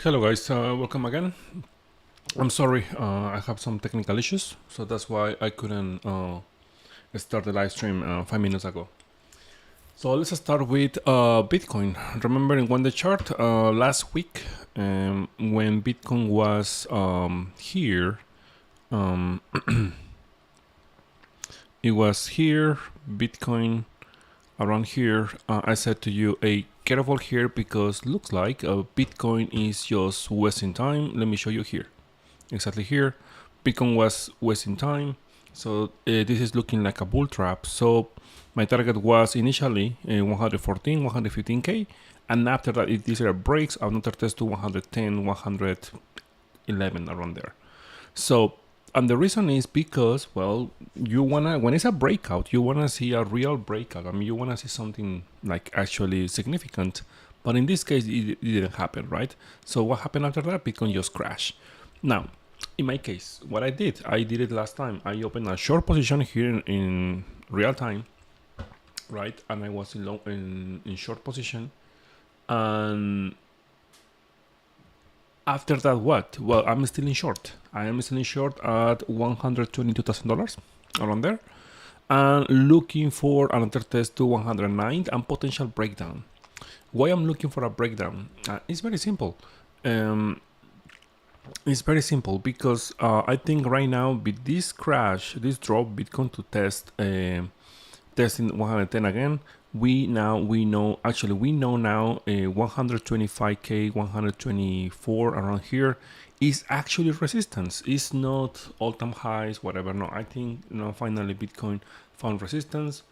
Hello guys, welcome again. I'm sorry, I have some technical issues, so that's why I couldn't start the live stream 5 minutes ago. So let's start with Bitcoin. Remember in the chart last week when Bitcoin was here, it was here, Bitcoin around here. I said to you, hey, careful here because looks like Bitcoin is just wasting time. Let me show you here. Exactly here, Bitcoin was wasting time. So this is looking like a bull trap. So my target was initially 114, 115K. And after that, if this area breaks, another test to 110, 111 around there. So, and the reason is because, well, you wanna, when it's a breakout, you wanna see a real breakout. I mean, you wanna see something like actually significant. But in this case, it didn't happen, right? So what happened after that? Bitcoin just crashed. Now, in my case, what I did it last time. I opened a short position here in real time, right? And I was in short position. And after that, what? Well, I'm still in short. I am still in short at $122,000 around there, and looking for another test to 109 and potential breakdown. Why I'm looking for a breakdown? It's very simple. It's very simple because I think right now with this crash, this drop, Bitcoin to test testing 110 again. We know now 125K, 124 around here is actually resistance. It's not all-time highs, whatever. No, I think finally Bitcoin found resistance.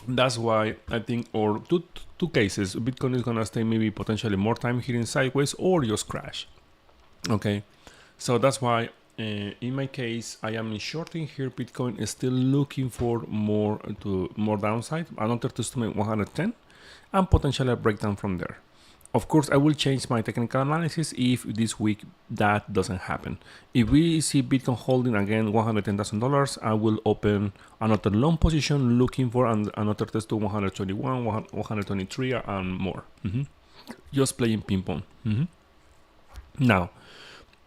That's why I think, or two cases, Bitcoin is gonna stay maybe potentially more time here in sideways or just crash. Okay, so that's why in my case I am in shorting here. Bitcoin is still looking for more downside, another to 110, and potentially a breakdown from there. Of course, I will change my technical analysis if this week that doesn't happen. If we see Bitcoin holding again $110,000, I will open another long position looking for another test to 121, 123, and more. Just playing ping pong. Now,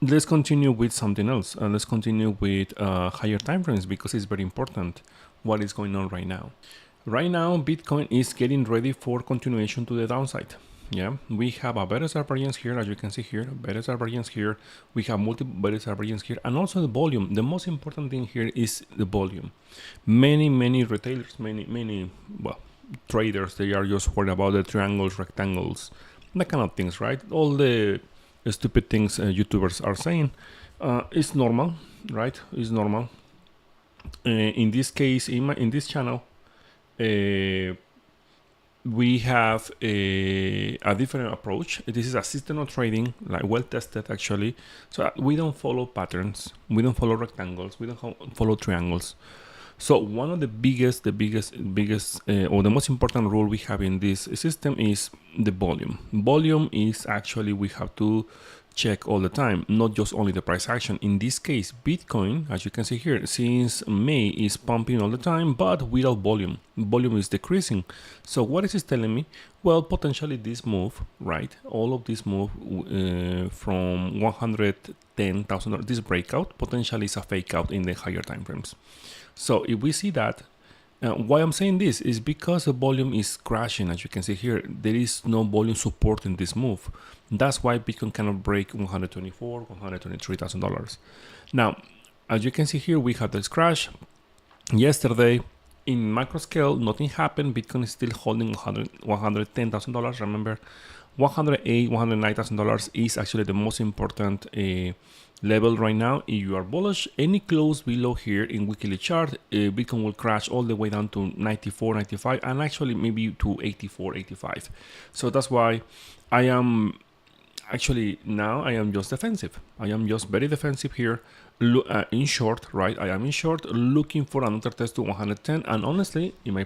let's continue with something else. Let's continue with higher time frames because it's very important what is going on right now. Right now, Bitcoin is getting ready for continuation to the downside. Yeah, we have a better divergence here, as you can see here, better divergence here. We have multiple better divergence here, and also the volume. The most important thing here is the volume. Many retailers, many traders, they are just worried about the triangles, rectangles, that kind of things, right? All the stupid things YouTubers are saying. It's normal, right? It's normal. In this case, in this channel, we have a different approach. This is a system of trading, like well tested actually. So we don't follow patterns, we don't follow rectangles, we don't follow triangles. So one of the biggest or the most important rule we have in this system is the volume. Volume is actually we have to check all the time, not just only the price action. In this case, Bitcoin, as you can see here, since May is pumping all the time, but without volume. Volume is decreasing. So what is this telling me? Well, potentially this move, right? All of this move from $110,000, this breakout potentially is a fake out in the higher time frames. So if we see that, why I'm saying this is because the volume is crashing. As you can see here, there is no volume supporting this move. That's why Bitcoin cannot break $124,000, $123,000. Now, as you can see here, we had this crash yesterday. In macro scale, nothing happened. Bitcoin is still holding $110,000. Remember, $108,000, $109,000 is actually the most important level right now. If you are bullish, any close below here in weekly chart, Bitcoin will crash all the way down to 94, 95, and actually maybe to 84, 85. So that's why I am actually now I am just defensive. I am just very defensive here. In short, right? I am in short, looking for another test to 110, and honestly, in my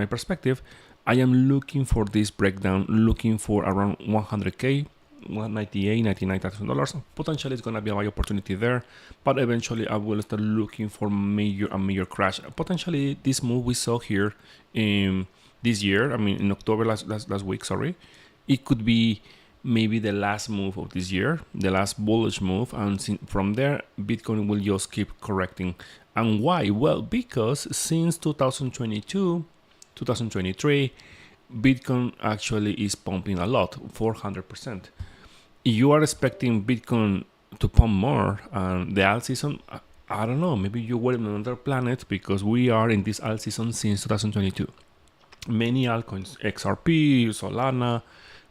perspective, I am looking for this breakdown, looking for around 100K, $198,000, $99,000. Potentially, it's gonna be a buy opportunity there, but eventually, I will start looking for a major crash. Potentially, this move we saw here in this year. I mean, in October last week. Sorry. it could be maybe the last move of this year, the last bullish move, and from there Bitcoin will just keep correcting. And why? Well, because since 2022, 2023, Bitcoin actually is pumping a lot, 400%. If you are expecting Bitcoin to pump more and the alt season, I don't know, maybe you were in another planet, because we are in this alt season since 2022. Many altcoins, XRP, Solana,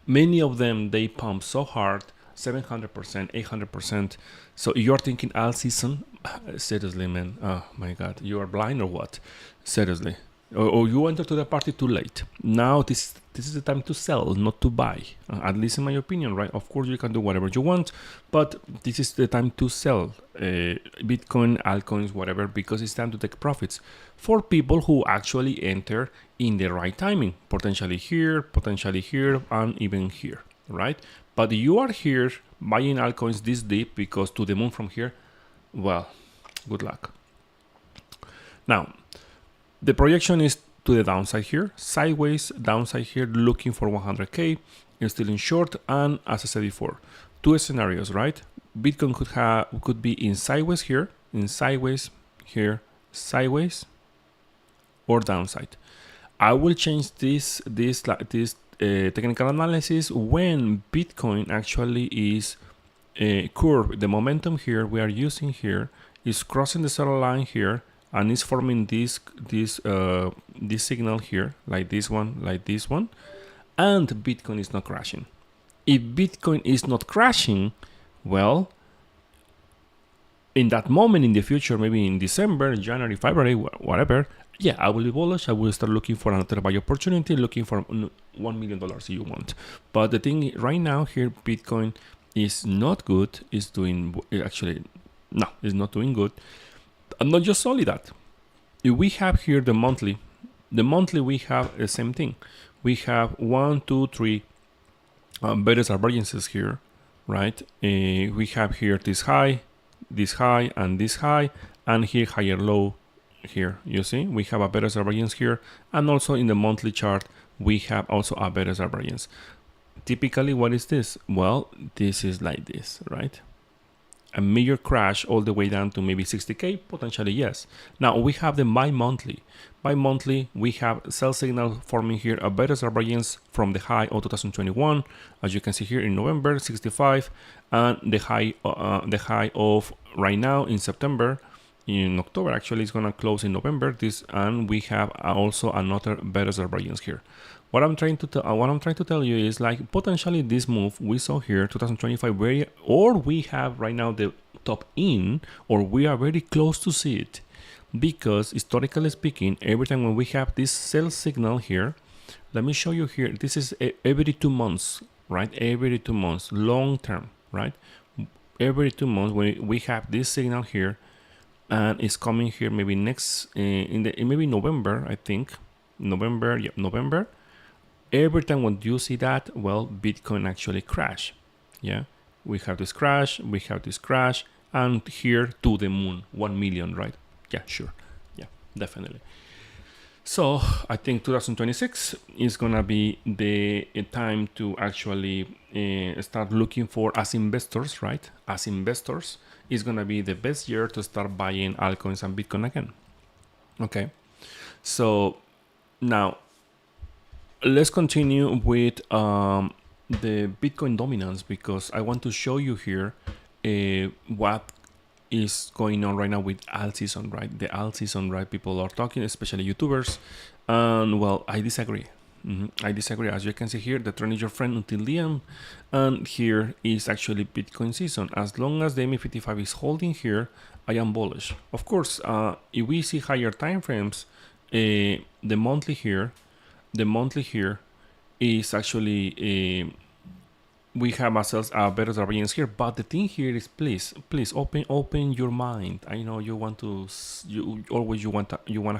many of them, they pump so hard, 700%, 800%. So you're thinking alt season? Seriously, man. Oh my God, you are blind or what? Seriously. Or you enter to the party too late. Now this is the time to sell, not to buy. At least in my opinion, right? Of course you can do whatever you want, but this is the time to sell Bitcoin, altcoins, whatever, because it's time to take profits for people who actually enter in the right timing. Potentially here, and even here, right? But you are here buying altcoins this deep because to the moon from here, well, good luck. Now, the projection is to the downside here, sideways, downside here, looking for 100K, it's still in short, and as I said before, two scenarios, right? Bitcoin could be in sideways here, sideways, or downside. I will change this technical analysis when Bitcoin actually is curve. The momentum here we are using here is crossing the zero line here, and it's forming this signal here, like this one, and Bitcoin is not crashing. If Bitcoin is not crashing, well, in that moment in the future, maybe in December, January, February, whatever, yeah, I will be bullish. I will start looking for another buy opportunity, looking for $1 million if you want. But the thing right now here, Bitcoin is not good. It's doing, actually, no, it's not doing good. And not just only that. If we have here the monthly we have the same thing. We have 1, 2, 3 bearish divergences here, right? We have here this high, and this high, and here higher low here. You see, we have a bearish divergence here, and also in the monthly chart we have also a bearish divergence. Typically, what is this? Well, this is like this, right? A major crash all the way down to maybe 60K, potentially yes. Now we have the bi-monthly. Bi-monthly, we have sell signal forming here a better divergence from the high of 2021, as you can see here in November, 65, and the high of right now in September. In October, actually, it's gonna close in November. And we have also another better divergence here. What I'm trying to tell you is, like, potentially this move we saw here 2025, or we have right now the top in, or we are very close to see it, because historically speaking, every time when we have this sell signal here, let me show you here, this is every 2 months, right? Every 2 months, long term, right? Every 2 months when we have this signal here, and it's coming here maybe next maybe November, I think November. Every time when you see that, well, Bitcoin actually crash. Yeah, we have this crash, and here to the moon, 1 million, right? Yeah, sure. Yeah, definitely. So I think 2026 is gonna be the time to actually start looking for, as investors, right? As investors, is gonna be the best year to start buying altcoins and Bitcoin again. Okay, so now let's continue with the Bitcoin dominance, because I want to show you here what is going on right now with alt season, right? The alt season, right? People are talking, especially YouTubers, and well, I disagree. I disagree. As you can see here, the trend is your friend until the end, and here is actually Bitcoin season. As long as the MA55 is holding here, I am bullish. Of course, if we see higher time frames, the monthly here is actually we have ourselves a better divergence here. But the thing here is, please open your mind. I know you want to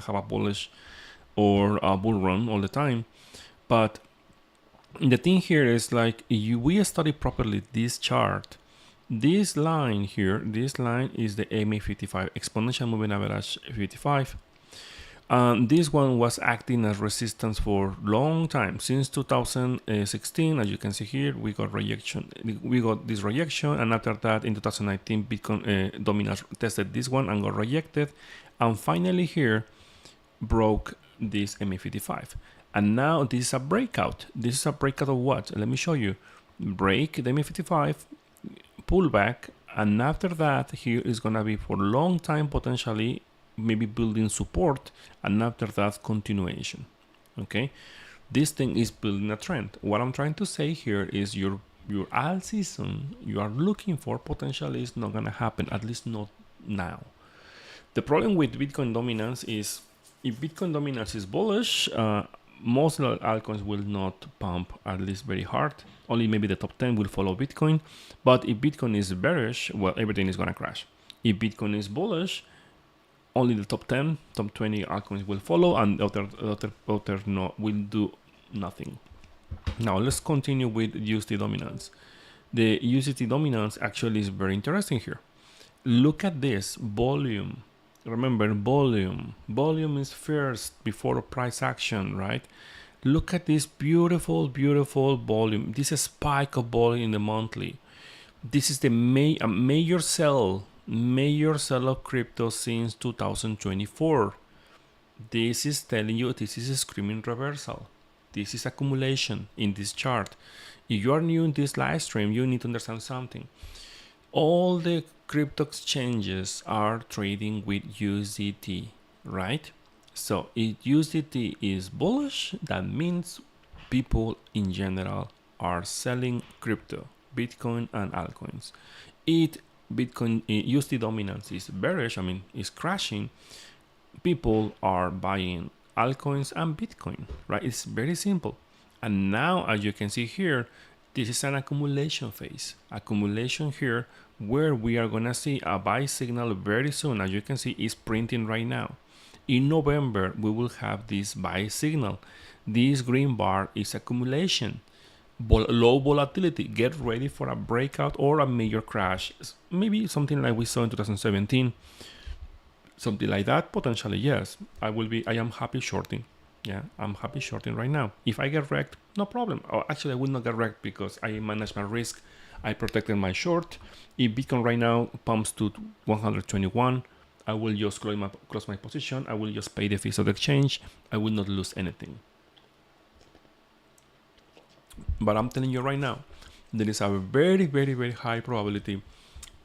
have a bullish or a bull run all the time, but the thing here is, like, we study properly this chart. This line here, this line is the MA55, exponential moving average 55. This one was acting as resistance for long time, since 2016. As you can see here, we got rejection. We got this rejection, and after that, in 2019, Bitcoin dominance tested this one and got rejected, and finally here broke this MA55. And now this is a breakout. This is a breakout of what? Let me show you. Break the MA55, pull back, and after that, here is gonna be for a long time potentially, maybe building support, and after that continuation. Okay, this thing is building a trend. What I'm trying to say here is your alt season you are looking for potentially is not gonna happen, at least not now. The problem with Bitcoin dominance is if Bitcoin dominance is bullish, most altcoins will not pump, at least very hard. Only maybe the top 10 will follow Bitcoin. But if Bitcoin is bearish, well, everything is gonna crash. If Bitcoin is bullish, only the top 10, top 20 altcoins will follow, and other no, will do nothing. Now let's continue with USD dominance. The USD dominance actually is very interesting here. Look at this volume. Remember, volume is first before price action, right? Look at this beautiful volume. This is a spike of volume in the monthly. This is the major sell of crypto since 2024. This is telling you this is a screaming reversal. This is accumulation in this chart. If you are new in this live stream, you need to understand something. All the crypto exchanges are trading with USDT, right? So if USDT is bullish, that means people in general are selling crypto, Bitcoin and altcoins. If Bitcoin USD dominance is bearish, is crashing, people are buying altcoins and Bitcoin, right? It's very simple. And now, as you can see here, this is an accumulation phase. Accumulation here, where we are gonna see a buy signal very soon. As you can see, it's printing right now. In November, we will have this buy signal. This green bar is accumulation. Low volatility. Get ready for a breakout or a major crash. Maybe something like we saw in 2017. Something like that, potentially, yes. I am happy shorting. Yeah, I'm happy shorting right now. If I get wrecked, no problem. Oh, actually, I will not get wrecked because I manage my risk. I protected my short. If Bitcoin right now pumps to 121, I will just close my position. I will just pay the fees of the exchange. I will not lose anything. But I'm telling you right now, there is a very high probability,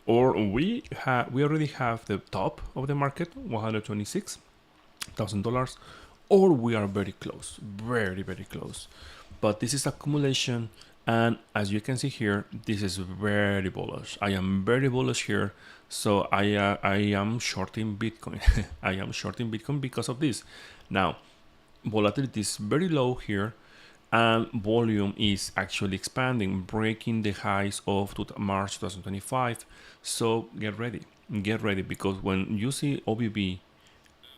or we already have the top of the market, $126,000, or we are very close, very close. But this is accumulation, and as you can see here, this is very bullish. I am very bullish here, so I am shorting Bitcoin. I am shorting Bitcoin because of this. Now, volatility is very low here, and volume is actually expanding, breaking the highs of March 2025. So get ready, because when you see OBB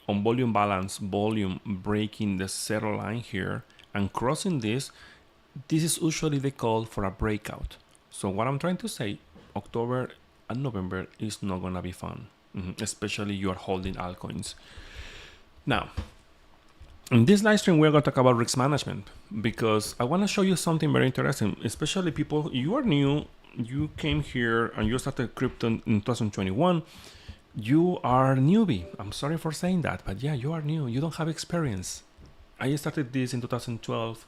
on volume balance, volume breaking the zero line here and crossing this is usually the call for a breakout. So what I'm trying to say, October and November is not gonna be fun, especially you are holding altcoins. Now, in this live stream, we're going to talk about risk management, because I want to show you something very interesting, especially people, you are new, you came here and you started crypto in 2021. You are newbie. I'm sorry for saying that, but yeah, you are new. You don't have experience. I started this in 2012,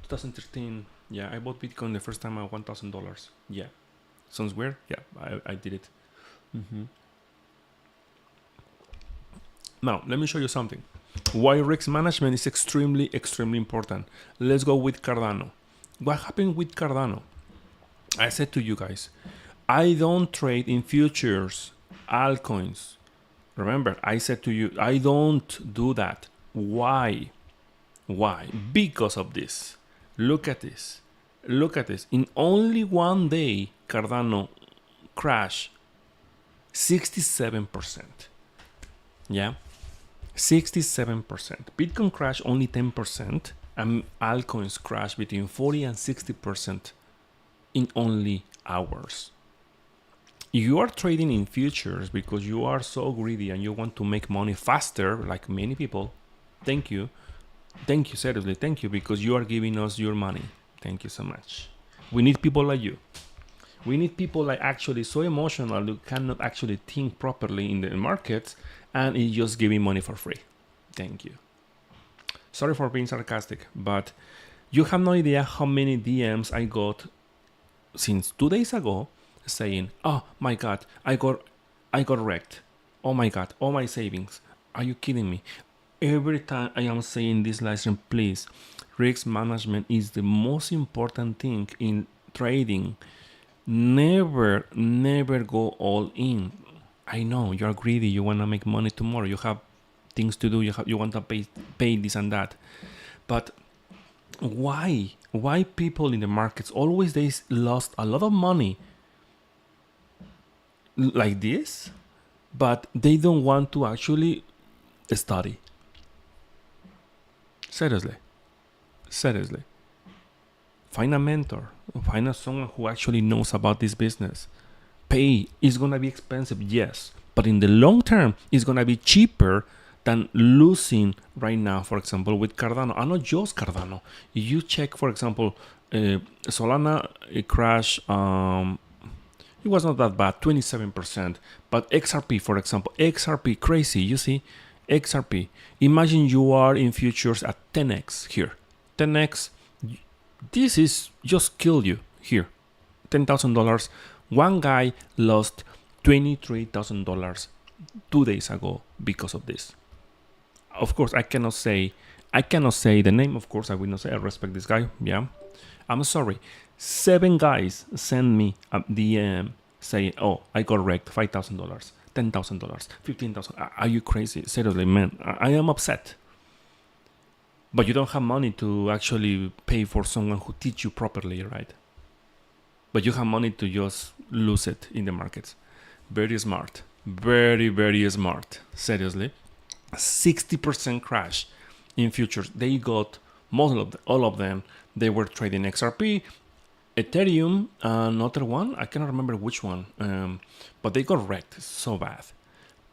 2013. Yeah, I bought Bitcoin the first time at $1,000. Yeah. Sounds weird? Yeah, I did it. Now, let me show you something. Why risk management is extremely important. Let's go with Cardano. What happened with Cardano? I said to you guys, I don't trade in futures, altcoins. Remember, I said to you, I don't do that. Why? Because of this. Look at this. In only one day, Cardano crashed 67%. Yeah? 67%. Bitcoin crashed only 10%, and altcoins crashed between 40 and 60% in only hours. You are trading in futures because you are so greedy and you want to make money faster, like many people. Thank you. Thank you, seriously. Thank you, because you are giving us your money. Thank you so much. We need people like you. We need people like actually so emotional who cannot actually think properly in the markets and is just giving money for free. Thank you. Sorry for being sarcastic, but you have no idea how many DMs I got since 2 days ago saying, "Oh my God, I got wrecked. Oh my God, all my savings. Are you kidding me?" Every time I am saying this lesson, please, risk management is the most important thing in trading. Never go all in. I know you're greedy. You want to make money tomorrow. You have things to do. You want to pay this and that. But why people in the markets always they lost a lot of money like this, but they don't want to actually study? Seriously. Find a mentor. Find someone who actually knows about this business. Pay is gonna be expensive, yes, but in the long term, it's gonna be cheaper than losing right now. For example, with Cardano, and not just Cardano. If you check, for example, Solana, it crashed. It was not that bad, 27%. But XRP, for example, XRP, crazy. You see, XRP. Imagine you are in futures at 10x here. 10x. This is just killed you here. $10,000. One guy lost $23,000 2 days ago because of this. Of course, I cannot say the name. Of course, I will not say. I respect this guy. Yeah, I'm sorry. 7 guys send me a DM saying, "Oh, I got wrecked. $5,000, $10,000, $15,000. Are you crazy? Seriously, man, I am upset." But you don't have money to actually pay for someone who teach you properly, right? But you have money to just lose it in the markets. Very smart. Very smart. Seriously. 60% crash in futures. They got all of them. They were trading XRP, Ethereum, another one. I cannot remember which one. But they got wrecked so bad.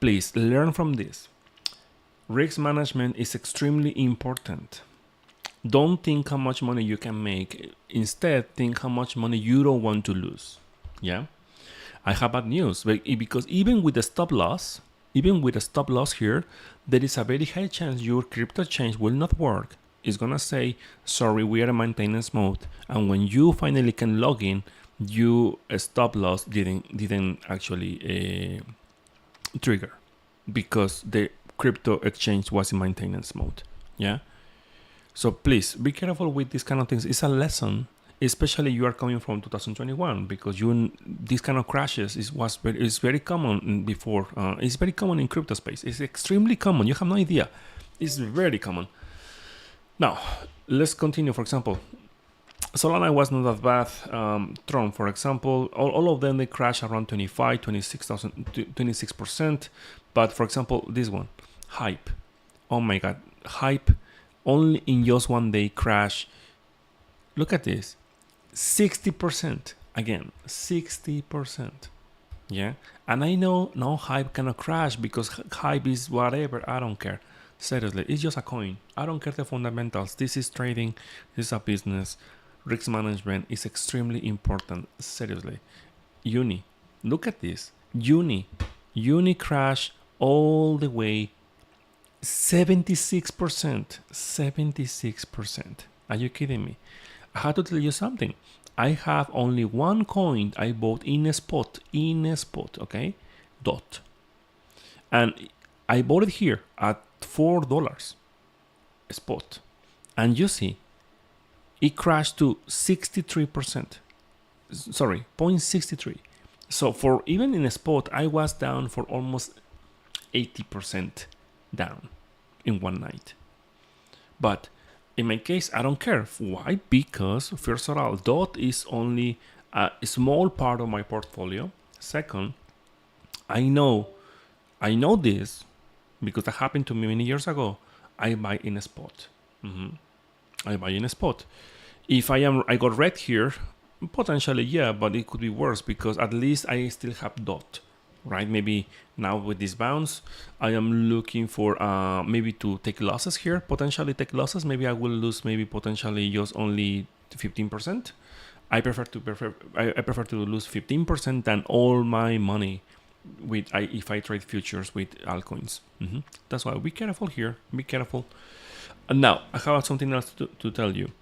Please learn from this. Risk management is extremely important. Don't think how much money you can make. Instead, think how much money you don't want to lose. Yeah? I have bad news, because even with a stop loss here, there is a very high chance your crypto change will not work. It's gonna say, "Sorry, we are in maintenance mode." And when you finally can log in, you stop loss didn't actually trigger because the crypto exchange was in maintenance mode. Yeah. So please be careful with these kind of things. It's a lesson, especially you are coming from 2021, because these kind of crashes is very common before. It's very common in crypto space. It's extremely common. You have no idea. It's very common. Now let's continue. For example, Solana was not that bad. Tron, for example, all of them they crash around 26%. But for example, this one, Hype. Oh my God, Hype. Only in just one day crash. Look at this. 60%. Again, 60%. Yeah. And I know no Hype cannot crash because Hype is whatever. I don't care. Seriously, it's just a coin. I don't care the fundamentals. This is trading. This is a business. Risk management is extremely important. Seriously. Uni. Look at this. Uni crash all the way 76%. 76%. Are you kidding me? I have to tell you something. I have only one coin I bought in a spot, okay? DOT. And I bought it here at $4 a spot. And you see, it crashed to 63%. Sorry, 0.63. So for even in a spot, I was down for almost 80% down in one night. But in my case, I don't care. Why? Because first of all, DOT is only a small part of my portfolio. Second, I know this because that happened to me many years ago. I buy in a spot. I buy in a spot. If I got red here, potentially yeah, but it could be worse because at least I still have DOT. right? Maybe now with this bounce, I am looking for maybe to take losses here, potentially take losses. Maybe I will lose maybe potentially just only 15%. I prefer to lose 15% than all my money if I trade futures with altcoins. That's why be careful here. Be careful. And now I have something else to tell you.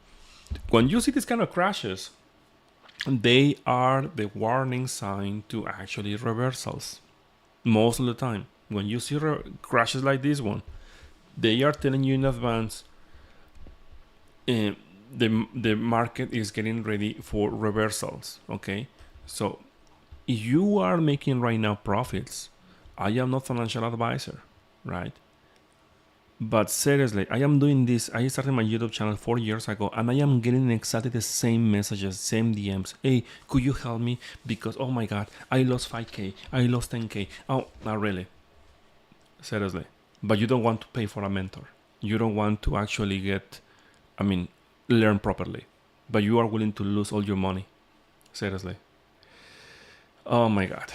When you see these kind of crashes, they are the warning sign to actually reversals. Most of the time, when you see crashes like this one, they are telling you in advance the market is getting ready for reversals. Okay, so if you are making right now profits, I am not financial advisor, right? But seriously, I am doing this. I started my YouTube channel 4 years ago, and I am getting exactly the same messages, same DMs. Hey, could you help me? Because, oh my God, I lost 5K, I lost 10K. Oh, not really. Seriously. But you don't want to pay for a mentor. You don't want to actually learn properly. But you are willing to lose all your money. Seriously. Oh my God.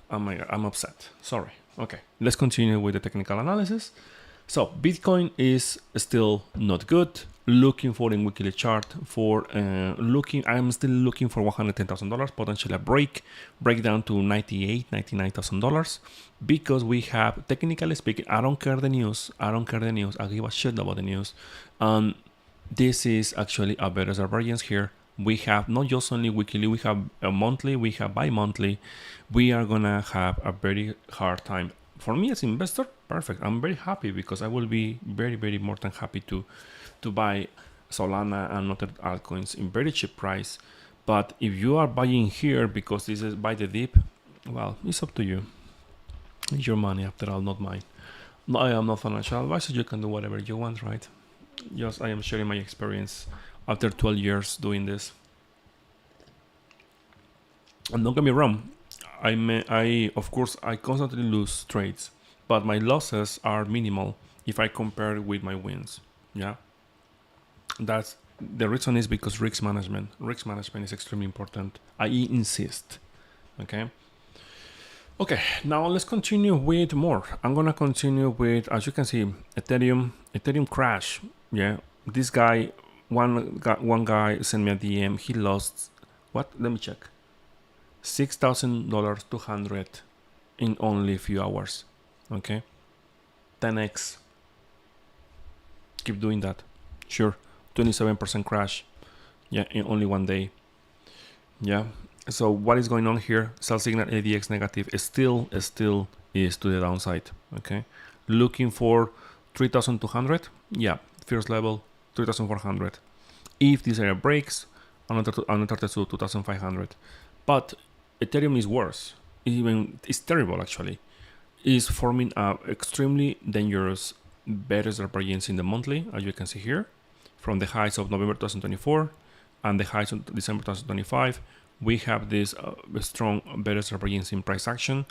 I'm upset. Sorry. Okay, let's continue with the technical analysis. So Bitcoin is still not good. Looking for in weekly chart for I'm still looking for $110,000, potentially a breakdown to $99,000, because we have, technically speaking, I don't care the news. I give a shit about the news. This is actually a better divergence here. We have not just only weekly, we have a monthly, we have bi-monthly. We are gonna have a very hard time. For me as an investor, perfect. I'm very happy because I will be very, very more than happy to buy Solana and other altcoins in very cheap price. But if you are buying here because this is buy the dip, well, it's up to you. It's your money after all, not mine. No, I am not financial advisor. You can do whatever you want, right? Just I am sharing my experience after 12 years doing this. And don't get me wrong, of course I constantly lose trades, but my losses are minimal if I compare it with my wins. Yeah, that's the reason is because risk management is extremely important. I insist. Okay, now let's continue with more. I'm gonna continue with, as you can see, Ethereum crash. Yeah, this guy, one guy sent me a DM. He lost what? Let me check. $6,000 to 100 in only a few hours. Okay, 10x. Keep doing that. Sure, 27% crash. Yeah, in only one day. Yeah. So what is going on here? Sell signal ADX negative still is to the downside. Okay, looking for 3,200. Yeah, first level 3,400. If this area breaks, another to 2,500. But Ethereum is worse. It's terrible actually. It's forming a extremely dangerous better divergence in the monthly, as you can see here, from the highs of November 2024 and the highs of December 2025. We have this strong better divergence in price action.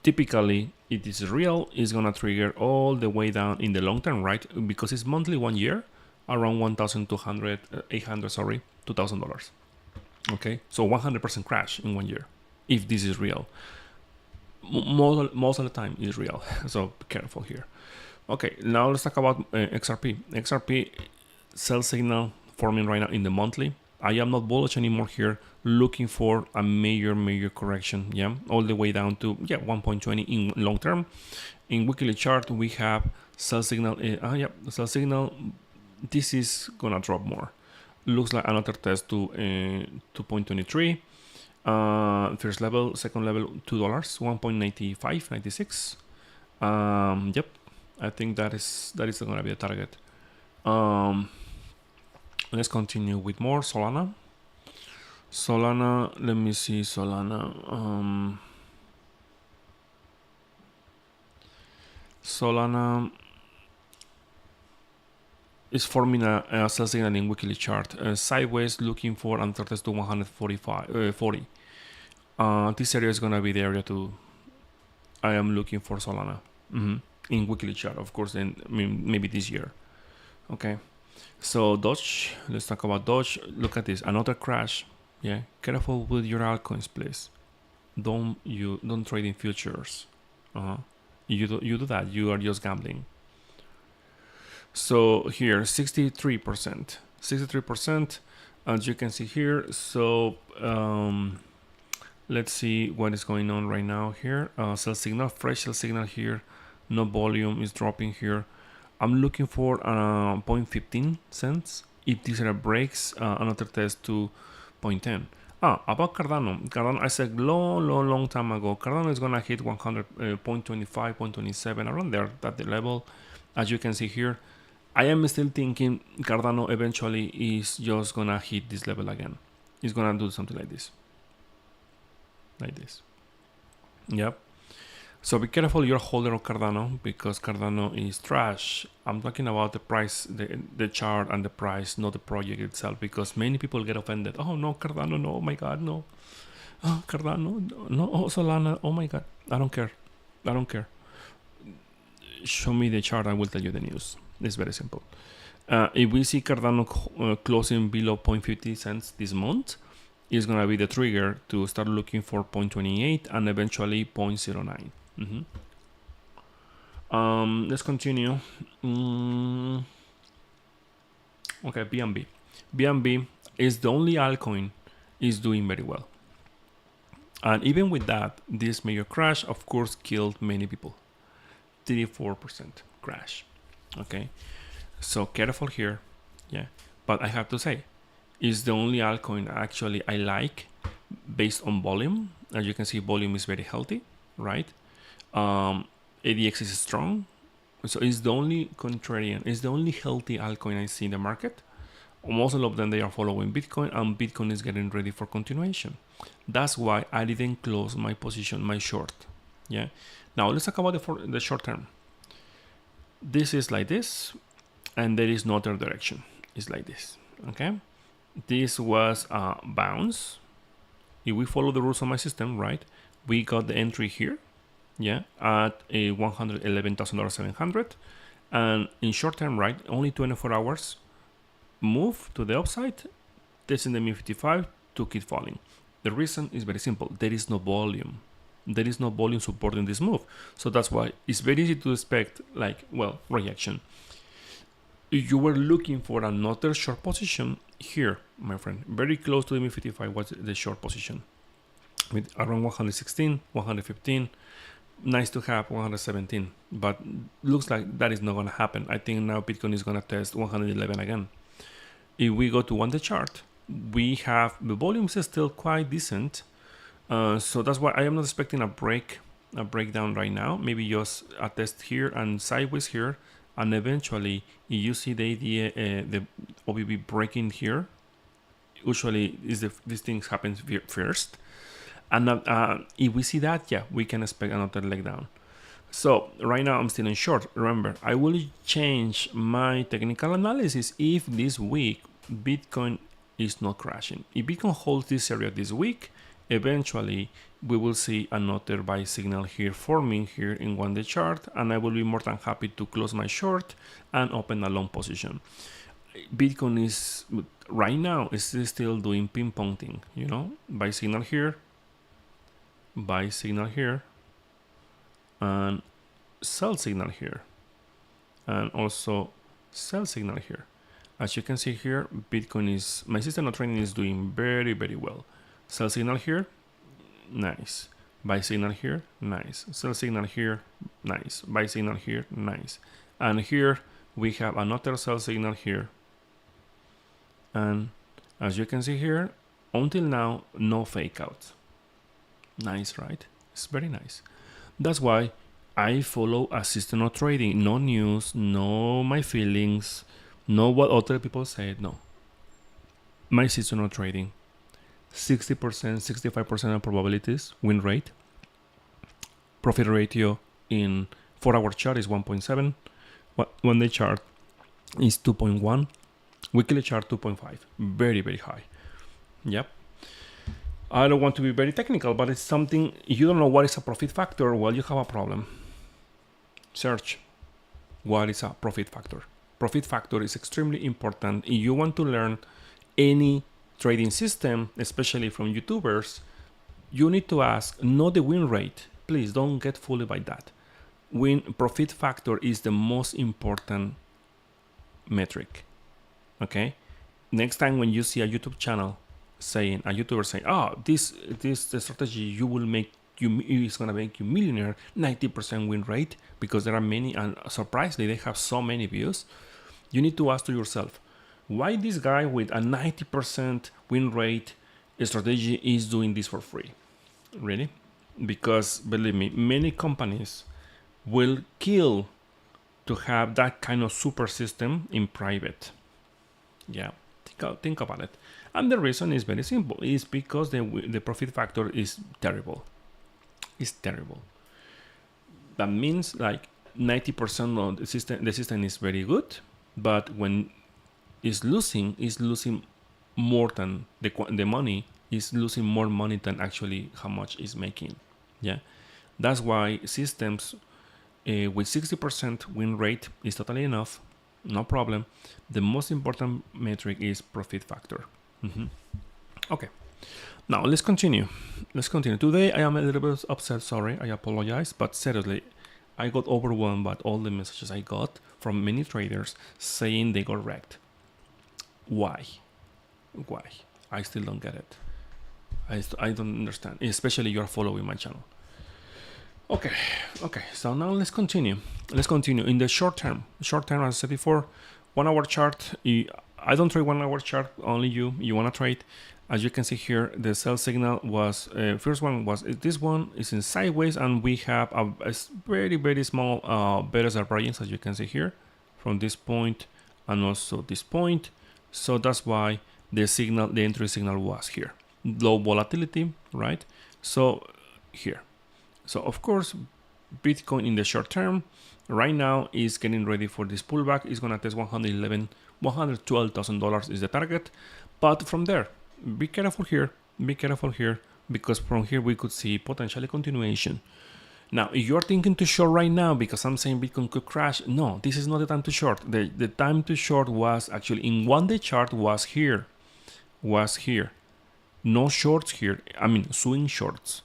Typically, it is real. It's gonna trigger all the way down in the long term, right? Because it's monthly 1 year, around $2,000 okay, so 100% crash in 1 year if this is real. Most of the time is real, so be careful here. Okay, now let's talk about XRP sell signal forming right now in the monthly. I am not bullish anymore here, looking for a major correction, yeah, all the way down to 1.20 in long term. In weekly chart we have sell signal, sell signal. This is gonna drop more. Looks like another test to 2.23. First level, second level, $2, 1.95, 96. Yep, I think that is gonna be the target. Let's continue with more Solana. Let me see Solana. Solana is forming a sell signal in weekly chart, sideways, looking for another test to 140. This area is gonna be the area I am looking for Solana in weekly chart, of course, and maybe this year. Okay, so Doge. Let's talk about Doge. Look at this, another crash. Yeah, careful with your altcoins, please. don't trade in futures. You do that, you are just gambling. So here 63%, as you can see here. So let's see what is going on right now here. Sell signal, fresh sell signal here, no volume, is dropping here. I'm looking for 0.15 cents. If this area breaks, another test to 0.10. About Cardano. Cardano, I said long time ago, Cardano is gonna hit 100, 0.25, 0.27, around there, at the level. As you can see here, I am still thinking Cardano eventually is just gonna hit this level again. It's gonna do something like this. Yep. So be careful you're a holder of Cardano, because Cardano is trash. I'm talking about the price, the chart and the price, not the project itself, because many people get offended. Oh no, Cardano, no, oh my god, no. Oh, Cardano, no, oh, Solana, oh my god. I don't care. Show me the chart, I will tell you the news. It's very simple. If we see Cardano closing below 0.50 cents this month, is going to be the trigger to start looking for 0.28 and eventually 0.09. Let's continue. Okay, BNB. BNB is the only altcoin is doing very well. And even with that, this major crash, of course, killed many people. 34% crash. Okay, so careful here. Yeah, but I have to say, it's the only altcoin actually I like based on volume. As you can see, volume is very healthy, right? ADX is strong, so it's the only contrarian, it's the only healthy altcoin I see in the market. Most of them, they are following Bitcoin, and Bitcoin is getting ready for continuation. That's why I didn't close my position, my short. Yeah. Now let's talk about the short term. This is like this, and there is no other direction. It's like this. Okay. This was a bounce. If we follow the rules of my system, right, we got the entry here, yeah, at a $111,700, and in short term, right, only 24 hours move to the upside, testing the MI55 to keep falling. The reason is very simple. There is no volume. There is no volume supporting this move. So that's why it's very easy to expect, like, well, reaction. If you were looking for another short position here, my friend, very close to the MI55 was the short position with around 116, 115. Nice to have 117, but looks like that is not going to happen. I think now Bitcoin is going to test 111 again. If we go to one-day chart, we have the volumes is still quite decent. So that's why I am not expecting a breakdown right now. Maybe just a test here and sideways here, and eventually, if you see the idea, the OBB breaking here, usually these things happen first. And if we see that, yeah, we can expect another leg down. So right now I'm still in short. Remember, I will change my technical analysis if this week Bitcoin is not crashing. If Bitcoin holds this area this week, eventually we will see another buy signal here forming here in one-day chart, and I will be more than happy to close my short and open a long position. Bitcoin is right now is still doing ping pong thing, you know, buy signal here, and sell signal here, and also sell signal here. As you can see here, Bitcoin is, my system of trading is doing very, very well. Sell signal here, nice. Buy signal here, nice. Sell signal here, nice. Buy signal here, nice. And here we have another sell signal here. And as you can see here, until now, no fake outs. Nice, right? It's very nice. That's why I follow a system of trading. No news, no my feelings, no what other people say. No. My system of trading. 60%, 65% of probabilities, win rate. Profit ratio in 4-hour chart is 1.7. One day chart is 2.1. Weekly chart 2.5. Very, very high. Yep. I don't want to be very technical, but it's something, if you don't know what is a profit factor, well, you have a problem. Search what is a profit factor. Profit factor is extremely important. If you want to learn any trading system, especially from YouTubers, You need to ask, not the win rate. Please don't get fooled by that. Profit factor is the most important metric. Okay? Next time when you see a YouTube channel saying, a YouTuber saying, oh, this strategy is gonna make you millionaire, 90% win rate, because there are many, and surprisingly they have so many views. You need to ask to yourself, why this guy with a 90% win rate strategy is doing this for free? Really? Because believe me, many companies will kill to have that kind of super system in private. Yeah, think about it. And the reason is very simple. It's because the profit factor is terrible. It's terrible. That means like 90% of the system is very good, but when it's losing more than the money, is losing more money than actually how much it's making. Yeah, that's why systems with 60% win rate is totally enough, no problem. The most important metric is profit factor. Okay, now let's continue. Today I am a little bit upset, sorry, I apologize, but seriously, I got overwhelmed by all the messages I got from many traders saying they got wrecked. Why? I still don't get it. I don't understand, especially you are following my channel. Okay, so now let's continue. In the short term, as I said before, 1 hour chart. I don't trade 1 hour chart, only you want to trade. As you can see here, the sell signal was, first one was, this one is in sideways, and we have a very, very small betas variance, as you can see here, from this point and also this point. So that's why the entry signal was here. Low volatility, right? So here. So of course, Bitcoin in the short term right now is getting ready for this pullback. It's gonna test $112,000 is the target. But from there, be careful here, because from here we could see potentially continuation. Now, if you're thinking to short right now because I'm saying Bitcoin could crash, no, this is not the time to short. The time to short was actually in 1 day chart was here. No shorts here. I mean, swing shorts.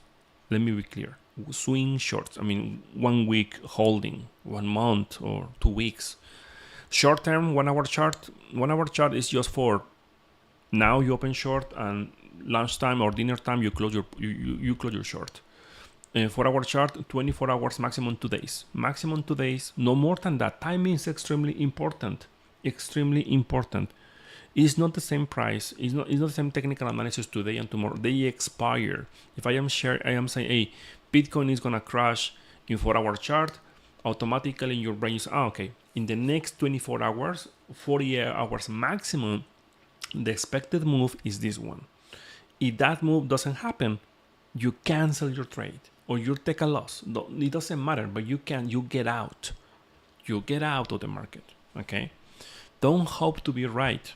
Let me be clear. Swing shorts. I mean, 1 week holding, 1 month or 2 weeks. Short term, 1 hour chart. 1 hour chart is just for now you open short, and lunchtime or dinner time you close your short. 4 hour chart, 24 hours, maximum 2 days. Maximum 2 days, no more than that. Timing is extremely important. It's not the same price. It's not the same technical analysis today and tomorrow. They expire. If I am saying, hey, Bitcoin is gonna crash in 4 hour chart, automatically your brain is, okay, in the next 24 hours, 48 hours maximum, the expected move is this one. If that move doesn't happen, you cancel your trade or you take a loss. It doesn't matter, but you get out. You get out of the market, okay? Don't hope to be right.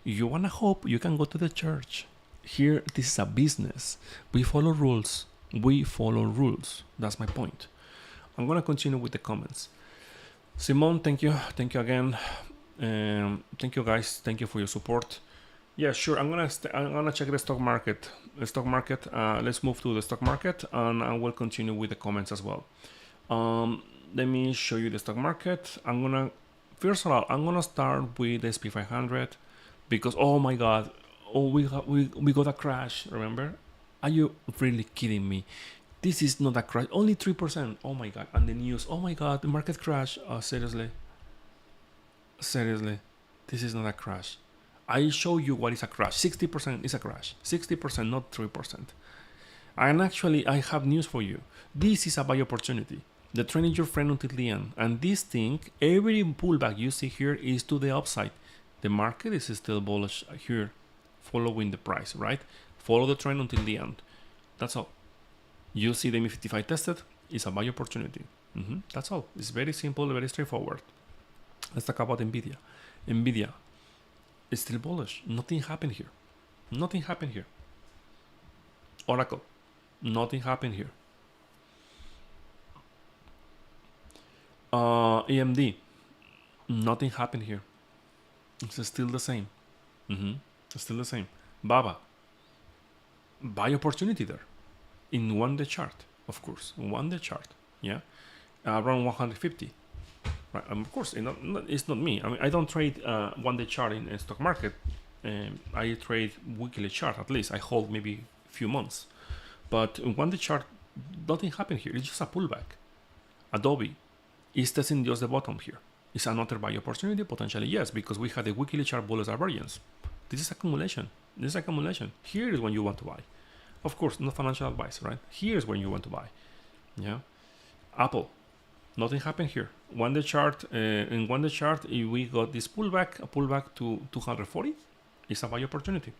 If you want to hope, you can go to the church. Here, this is a business. We follow rules. That's my point. I'm going to continue with the comments. Simone, thank you. Thank you again. Thank you, guys. Thank you for your support. Yeah, sure. I'm gonna check the stock market. Let's move to the stock market, and I will continue with the comments as well. Let me show you the stock market. First of all, I'm gonna start with the SP 500 because oh my god, we got a crash. Remember? Are you really kidding me? This is not a crash. Only 3%. Oh my god! And the news. Oh my god, the market crash. Oh, seriously. This is not a crash. I show you what is a crash. 60% is a crash. 60%, not 3%. And actually, I have news for you. This is a buy opportunity. The trend is your friend until the end. And this thing, every pullback you see here is to the upside. The market is still bullish here, following the price, right? Follow the trend until the end. That's all. You see the MI55 tested, it's a buy opportunity. That's all. It's very simple, very straightforward. Let's talk about NVIDIA. NVIDIA. It's still bullish. Nothing happened here. Oracle. Nothing happened here. AMD. Nothing happened here. It's still the same. It's still the same. Baba. Buy opportunity there. in 1-day chart, of course, 1-day chart, yeah, around 150, right? Of course, it's not me. I mean, I don't trade 1-day chart in stock market. I trade weekly chart at least. I hold maybe a few months, but in 1-day chart, nothing happened here. It's just a pullback. Adobe is testing just the bottom here. Is another buy opportunity? Potentially yes, because we had a weekly chart bullish divergence. This is accumulation. This is accumulation. Here is when you want to buy. Of course, not financial advice, right? Here's when you want to buy. Yeah. Apple. Nothing happened here. 1-day chart. In 1-day chart, if we got this pullback, a pullback to 240, it's a buy opportunity.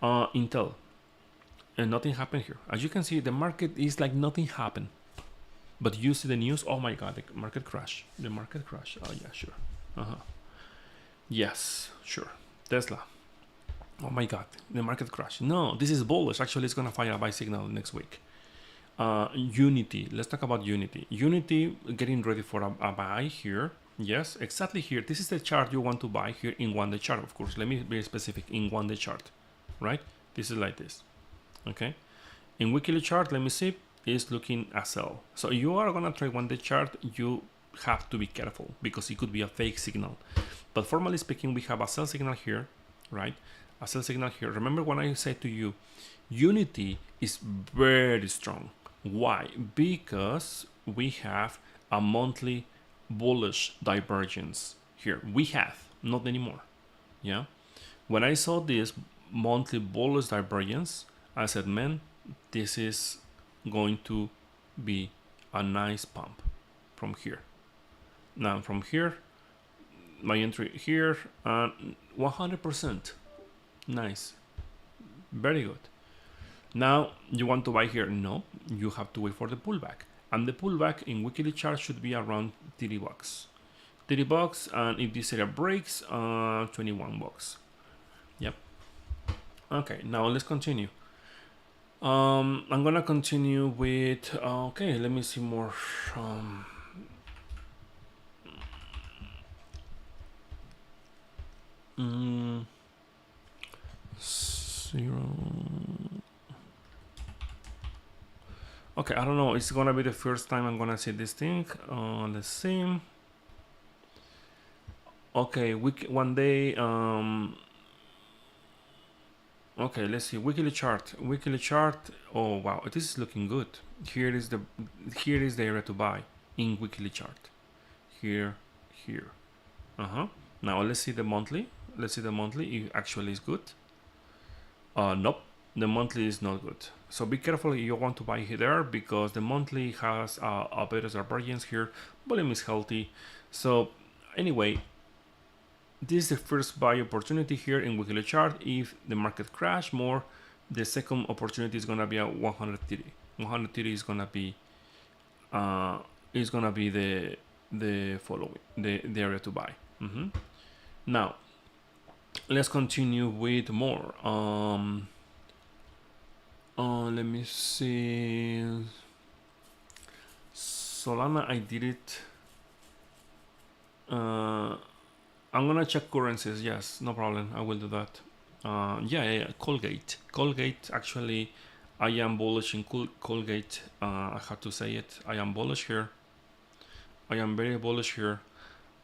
Intel. And nothing happened here. As you can see, the market is like nothing happened. But you see the news, oh my god, the market crash. The market crash. Oh yeah, sure. Yes, sure. Tesla. Oh my god, the market crash. No, this is bullish. Actually, it's gonna fire a buy signal next week. Unity. Let's talk about Unity. Unity getting ready for a buy here. Yes, exactly here. This is the chart you want to buy here in 1-day chart, of course. Let me be specific, in 1-day chart, right? This is like this, okay? In weekly chart, let me see, is looking a sell. So you are gonna trade 1-day chart, you have to be careful because it could be a fake signal. But formally speaking, we have a sell signal here, right? A sell signal here. Remember when I said to you, Unity is very strong. Why? Because we have a monthly bullish divergence here. We have, not anymore. Yeah. When I saw this monthly bullish divergence, I said, man, this is going to be a nice pump from here. Now from here, my entry here, 100%. Nice. Very good. Now you want to buy here? No, you have to wait for the pullback. And the pullback in weekly chart should be around 30 bucks. 30 bucks, and if this area breaks, 21 bucks. Yep. Okay, now let's continue. I'm gonna continue with, okay, let me see more. Zero. Okay, I don't know. It's gonna be the first time I'm gonna see this thing. Let's see. Okay, 1 day. Okay, let's see. Weekly chart. Weekly chart. Oh wow, this is looking good. Here is the area to buy in weekly chart. Here. Now let's see the monthly. Let's see the monthly. It actually is good. Nope, the monthly is not good. So be careful if you want to buy there because the monthly has a better divergence here. Volume is healthy. So anyway, this is the first buy opportunity here in weekly chart. If the market crash more, the second opportunity is gonna be at 130. 130 is gonna be the following the area to buy. Now let's continue with more. Let me see. Solana, I did it. I'm gonna check currencies. Yes, no problem. I will do that. Yeah. Colgate. Actually, I am bullish in Colgate. I have to say it. I am bullish here. I am very bullish here.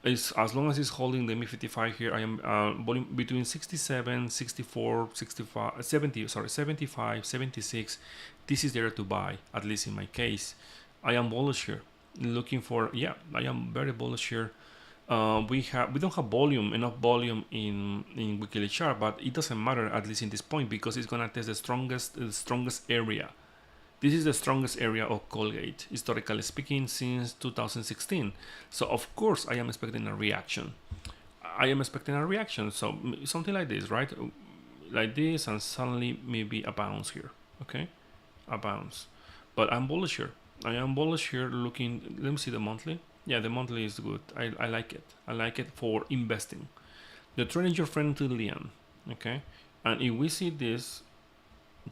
It's, as long as it's holding the MI55 here, I am volume between 67, 64, 65, 70, sorry, 75, 76. This is there to buy, at least in my case. I am bullish here. Looking for, yeah, I am very bullish here. We don't have enough volume in weekly chart, but it doesn't matter, at least in this point, because it's gonna test the strongest area. This is the strongest area of Colgate, historically speaking, since 2016. So of course I am expecting a reaction. So something like this, right? Like this, and suddenly maybe a bounce here. Okay, a bounce. But I'm bullish here. I am bullish here. Looking. Let me see the monthly. Yeah, the monthly is good. I like it. I like it for investing. The trend is your friend till the end. Okay, and if we see this,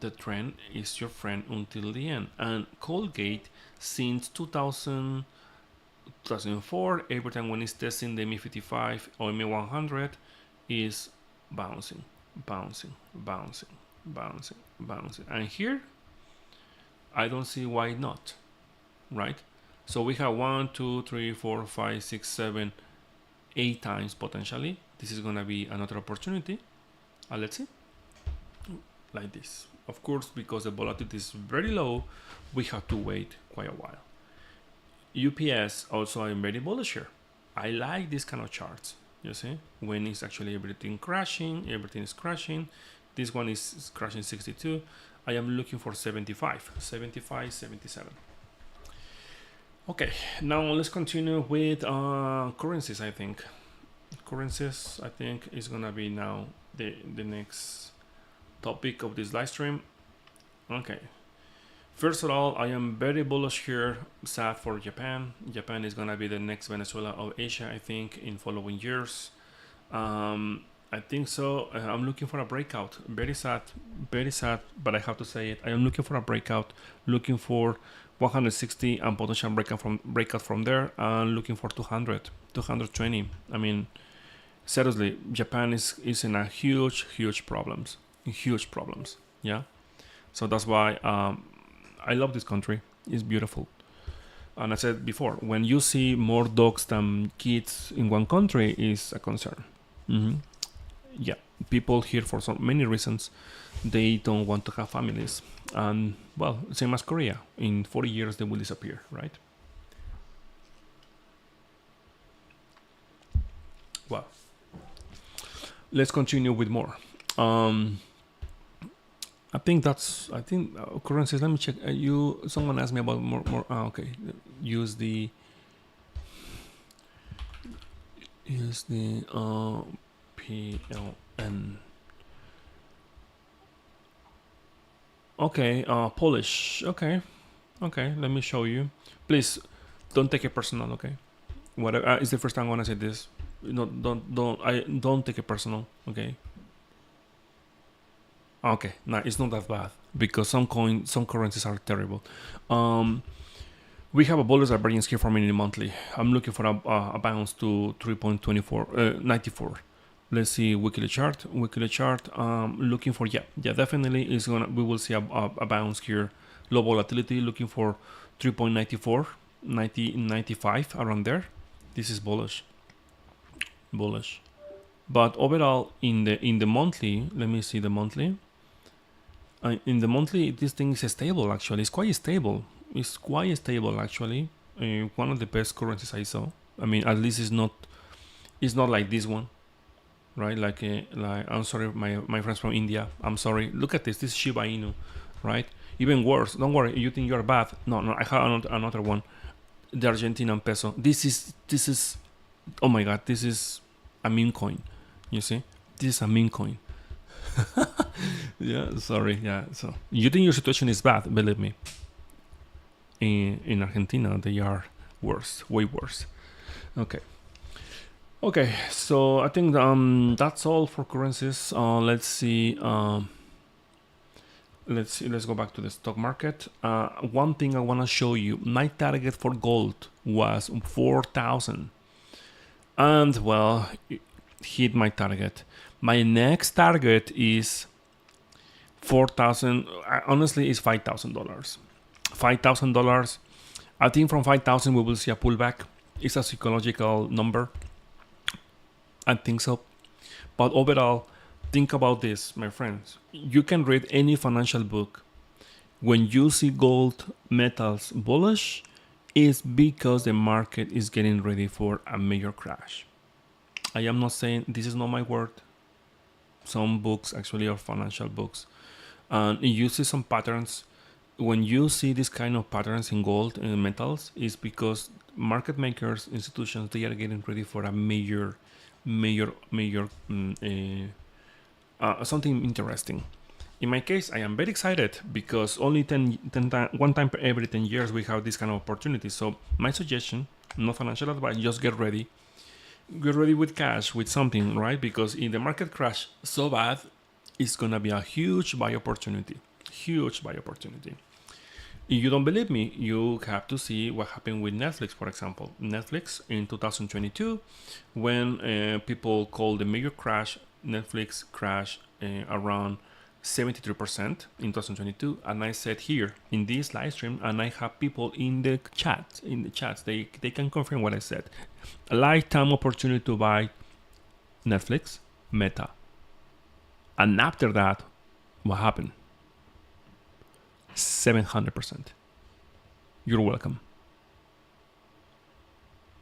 the trend is your friend until the end. And Colgate, since 2004, every time when it's testing the MI55 or MI100, is bouncing. And here I don't see why not, right? So we have 1, 2, 3, 4, 5, 6, 7, 8 times potentially. This is gonna be another opportunity. Let's see, like this. Of course, because the volatility is very low, we have to wait quite a while. UPS also I'm very bullish here. I like this kind of charts. You see, when it's actually everything crashing, everything is crashing. This one is crashing 62. I am looking for 75, 75, 77. Okay, now let's continue with currencies. I think currencies. I think is gonna be now the next topic of this live stream. Okay. First of all, I am very bullish here, sad for Japan. Japan is gonna be the next Venezuela of Asia, I think, in following years. I think so. I'm looking for a breakout. Very sad, but I have to say it. I am looking for a breakout, looking for 160 and potential breakout from there, and looking for 200, 220. I mean, seriously, Japan is in a huge problems. Yeah. So that's why I love this country. It's beautiful. And I said before, when you see more dogs than kids in one country, is a concern. Yeah, people here for so many reasons, they don't want to have families. And well, same as Korea. In 40 years, they will disappear, right? Well, let's continue with more. I think currencies. Let me check. Someone asked me about more. Okay. Use the PLN. Okay. Polish. Okay. Let me show you. Please, don't take it personal. Okay. Whatever. It's the first time I'm gonna say this. No, don't take it personal. Okay. Okay, no, it's not that bad because some currencies are terrible. We have a bolus divergence here for mini monthly. I'm looking for a bounce to 3.94. Let's see weekly chart. Looking for definitely is gonna. We will see a bounce here. Low volatility. Looking for 3.94, 95 around there. This is bullish. But overall, in the monthly, let me see the monthly. In the monthly, this thing is stable. Actually, it's quite stable. Actually. One of the best currencies I saw. I mean, at least it's not like this one, right? Like I'm sorry, my friends from India. I'm sorry. Look at this. This is Shiba Inu, right? Even worse. Don't worry. You think you're bad? No. I have another one. The Argentinian peso. This is. Oh my God. This is a meme coin. You see, this is a meme coin. Yeah, sorry. Yeah, so you think your situation is bad? Believe me. In Argentina, they are worse, way worse. Okay. So I think that's all for currencies. Let's see. Let's go back to the stock market. One thing I want to show you. My target for gold was 4,000, and well, hit my target. My next target is 4,000. Honestly, is $5,000. $5,000. I think from 5,000 we will see a pullback. It's a psychological number. I think so. But overall, think about this, my friends. You can read any financial book. When you see gold, metals bullish, it's because the market is getting ready for a major crash. I am not saying, this is not my word. Some books actually are financial books. And you see some patterns. When you see this kind of patterns in gold and metals, it's because market makers, institutions, they are getting ready for a major something interesting. In my case, I am very excited because only one time per every 10 years we have this kind of opportunity. So my suggestion, no financial advice, just get ready. Get ready with cash, with something, right? Because in the market crash so bad, it's gonna be a huge buy opportunity. If you don't believe me, you have to see what happened with Netflix, for example. Netflix in 2022, when people called the major crash, Netflix crashed around 73% in 2022. And I said here in this live stream, and I have people in the chats, they can confirm what I said. A lifetime opportunity to buy Netflix, Meta. And after that, what happened? 700%. You're welcome.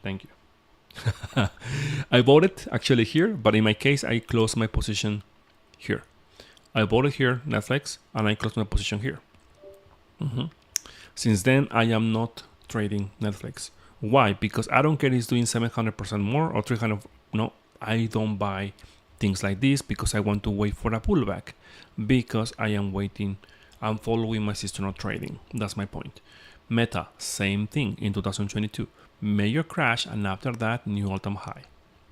Thank you. I bought it actually here, but in my case, I closed my position here. I bought it here, Netflix, and I closed my position here. Since then, I am not trading Netflix. Why? Because I don't care if it's doing 700% more or 300. No, I don't buy things like this because I want to wait for a pullback. Because I am waiting, I'm following my seasonal trading. That's my point. Meta, same thing in 2022. Major crash, and after that, new all-time high.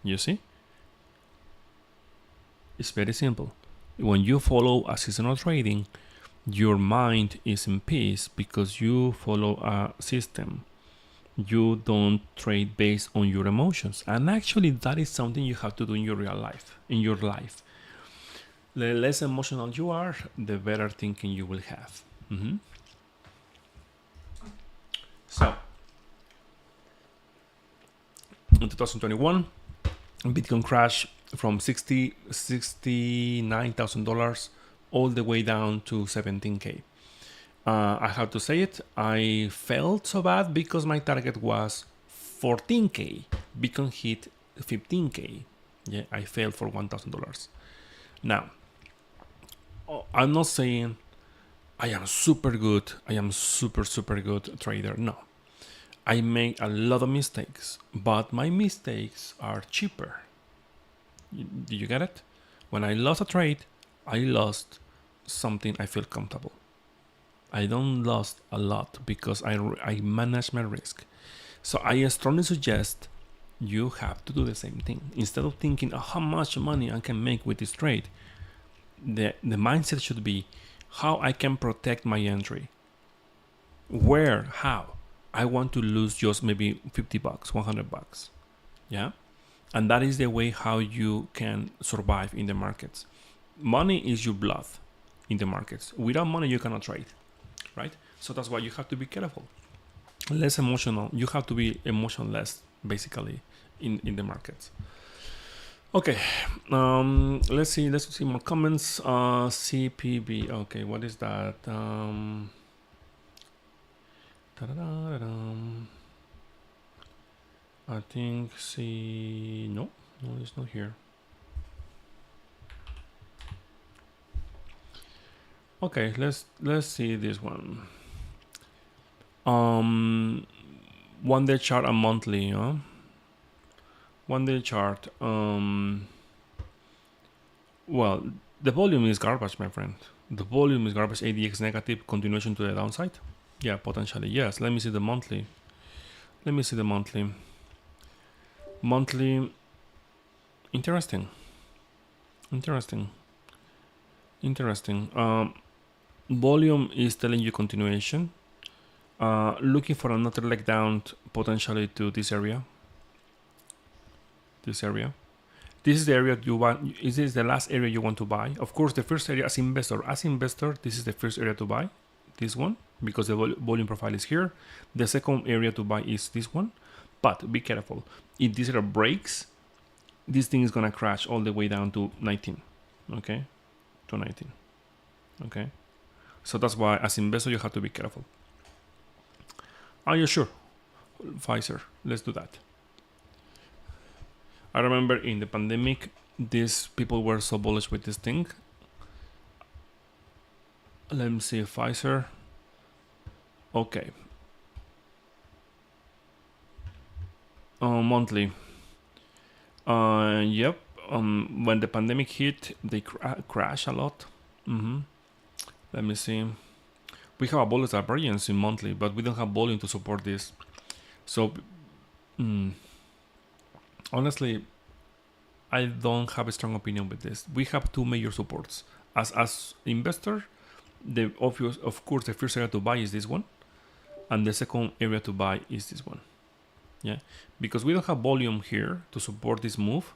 You see? It's very simple. When you follow a seasonal trading, your mind is in peace because you follow a system. You don't trade based on your emotions. And actually, that is something you have to do in your real life, The less emotional you are, the better thinking you will have. So, in 2021, Bitcoin crashed from $69,000 all the way down to 17K. I have to say it, I felt so bad because my target was 14K. Bitcoin hit 15K. Yeah, I failed for $1,000. Now, I'm not saying I am super good. I am super good trader. No. I make a lot of mistakes, but my mistakes are cheaper. Do you get it? When I lost a trade, I lost something I feel comfortable. I don't lost a lot because I manage my risk. So I strongly suggest you have to do the same thing. Instead of thinking how much money I can make with this trade, the mindset should be how I can protect my entry. Where, how? I want to lose just maybe $50, $100. Yeah? And that is the way how you can survive in the markets. Money is your blood in the markets. Without money, you cannot trade, right? So that's why you have to be careful. Less emotional. You have to be emotionless, basically, in the markets. Okay, let's see more comments. CPB. Okay, what is that? I think no, it's not here. Okay, let's see this one. 1 day chart and monthly, huh? 1 day chart. Well, the volume is garbage, my friend. The volume is garbage. ADX negative, continuation to the downside. Yeah, potentially, yes. Let me see the monthly. Monthly, interesting. Volume is telling you continuation. Looking for another leg down, potentially to this area. This is the area you want. This is the last area you want to buy. Of course, the first area as investor, this is the first area to buy. This one, because the volume profile is here. The second area to buy is this one. But be careful. If this area breaks, this thing is gonna crash all the way down to 19. Okay, to 19. Okay, so that's why as investor you have to be careful. Are you sure? Pfizer, let's do that. I remember in the pandemic, these people were so bullish with this thing. Let me see, Pfizer. Okay. Monthly. Yep. When the pandemic hit, they crash a lot. Let me see. We have a bullish divergence in monthly, but we don't have volume to support this. So, honestly, I don't have a strong opinion with this. We have two major supports. As investor, the obvious, of course, the first area to buy is this one, and the second area to buy is this one. Yeah, because we don't have volume here to support this move.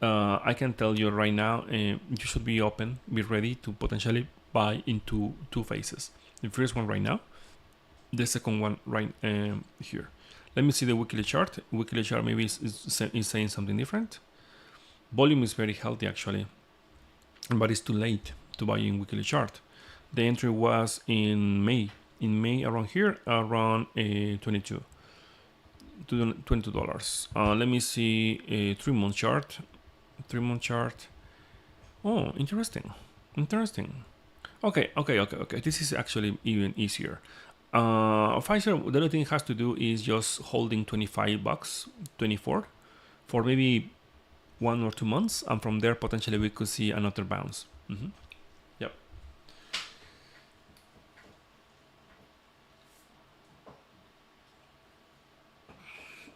I can tell you right now, you should be open, be ready to potentially buy into two phases. The first one right now, the second one right here. Let me see the weekly chart. Weekly chart maybe is saying something different. Volume is very healthy actually, but it's too late to buy in weekly chart. The entry was in May. In May around here, around $22. Let me see a 3-month chart. 3-month chart. Oh, interesting. Okay. This is actually even easier. Pfizer, the only thing it has to do is just holding $25, 24, for maybe 1 or 2 months, and from there potentially we could see another bounce. Yep.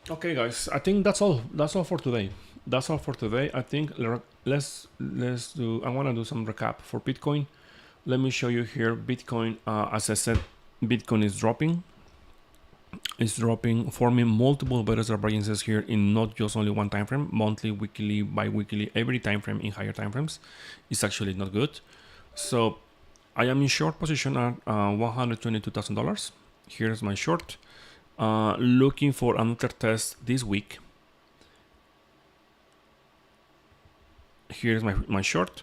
Okay, guys, I think that's all for today. I think let's do. I want to do some recap for Bitcoin. Let me show you here. Bitcoin, as I said, Bitcoin is dropping. It's dropping, forming multiple better divergences here in not just only one time frame, monthly, weekly, bi-weekly, every time frame in higher time frames. It's actually not good. So I am in short position at $122,000. Here's my short. Looking for another test this week. Here's my short.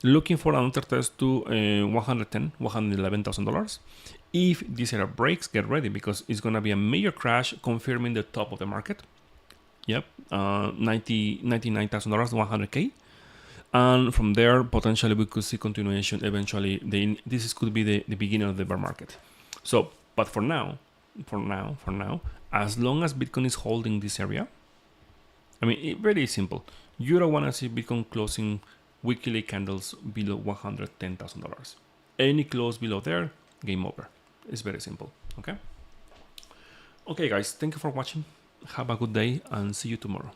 Looking for another test to $111,000. If this area breaks, get ready because it's gonna be a major crash, confirming the top of the market. Yep, $99,000, 100K, and from there potentially we could see continuation. Eventually, this could be the beginning of the bear market. So, but for now, as long as Bitcoin is holding this area, I mean, very simple. You don't want to see Bitcoin closing weekly candles below $110,000. Any close below there, game over. It's very simple. Okay, guys, thank you for watching. Have a good day and see you tomorrow.